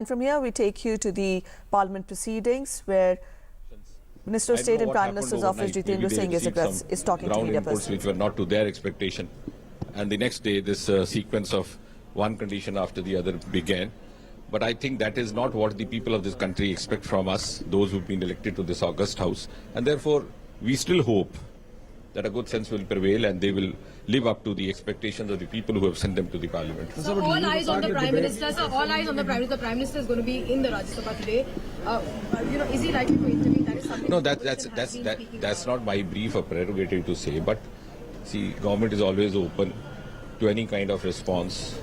And from here, we take you to the Parliament proceedings where Minister of State and Prime Minister's Office Jitendra Singh is talking to media persons. Which were not to their expectation. And the next day, this sequence of one condition after the other began. But I think that is not what the people of this country expect from us, those who've been elected to this august house. And therefore, we still hope that a good sense will prevail and they will live up to the expectations of the people who have sent them to the parliament. So all eyes on the Prime Minister. So all eyes on the Prime Minister. The Prime Minister is going to be in the Rajya Sabha today. Is he likely to intervene? That is something. No, that's not my brief or prerogative to say. But see, government is always open to any kind of response.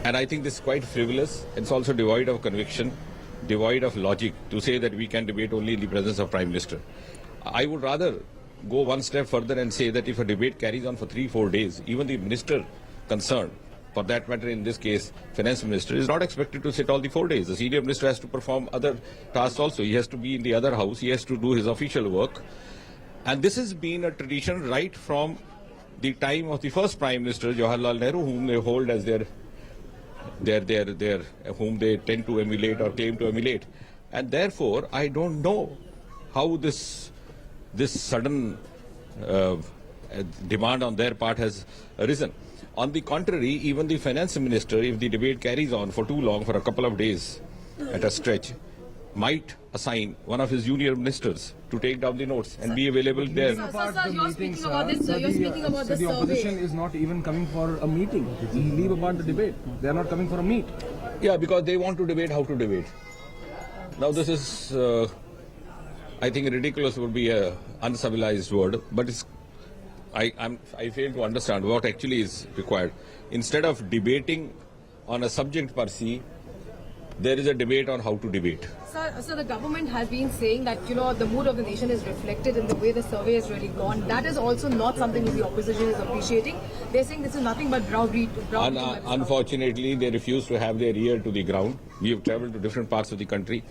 And I think this is quite frivolous. It's also devoid of conviction, devoid of logic to say that we can debate only in the presence of Prime Minister. I would rather go one step further and say that if a debate carries on for 3-4 days, even the minister concerned, for that matter in this case, finance minister, is not expected to sit all the 4 days. The senior minister has to perform other tasks also. He has to be in the other house. He has to do his official work. And this has been a tradition right from the time of the first Prime Minister, Jawaharlal Nehru, whom they hold as whom they tend to emulate or claim to emulate. And therefore, I don't know how this sudden demand on their part has arisen. On the contrary, even the finance minister, if the debate carries on for too long, for a couple of days at a stretch, might assign one of his junior ministers to take down the notes and be available there. Sir, you're speaking about this. You're speaking about the survey. The opposition is not even coming for a meeting. Leave about the debate. They are not coming for a meet. Yeah, because they want to debate how to debate. Now this is, I think ridiculous would be an uncivilized word, but I fail to understand what actually is required. Instead of debating on a subject per se, there is a debate on how to debate. Sir, the government has been saying that, the mood of the nation is reflected in the way the survey has really gone. That is also not something that the opposition is appreciating. They're saying this is nothing but browbeating. Unfortunately, they refuse to have their ear to the ground. We have travelled to different parts of the country,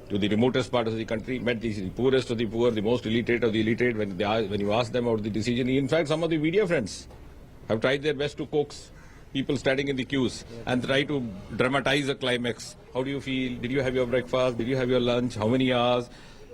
to the remotest part of the country, met the poorest of the poor, the most illiterate of the illiterate. When you ask them about the decision, in fact, some of the media friends have tried their best to coax people standing in the queues and try to dramatize a climax. How do you feel? Did you have your breakfast? Did you have your lunch? How many hours?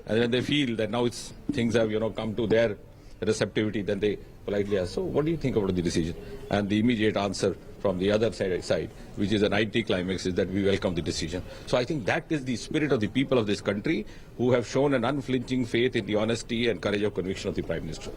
And when they feel that now things have come to their receptivity, then they politely ask, so what do you think about the decision? And the immediate answer from the other side, which is an anti-climax, is that we welcome the decision. So I think that is the spirit of the people of this country who have shown an unflinching faith in the honesty and courage of conviction of the Prime Minister.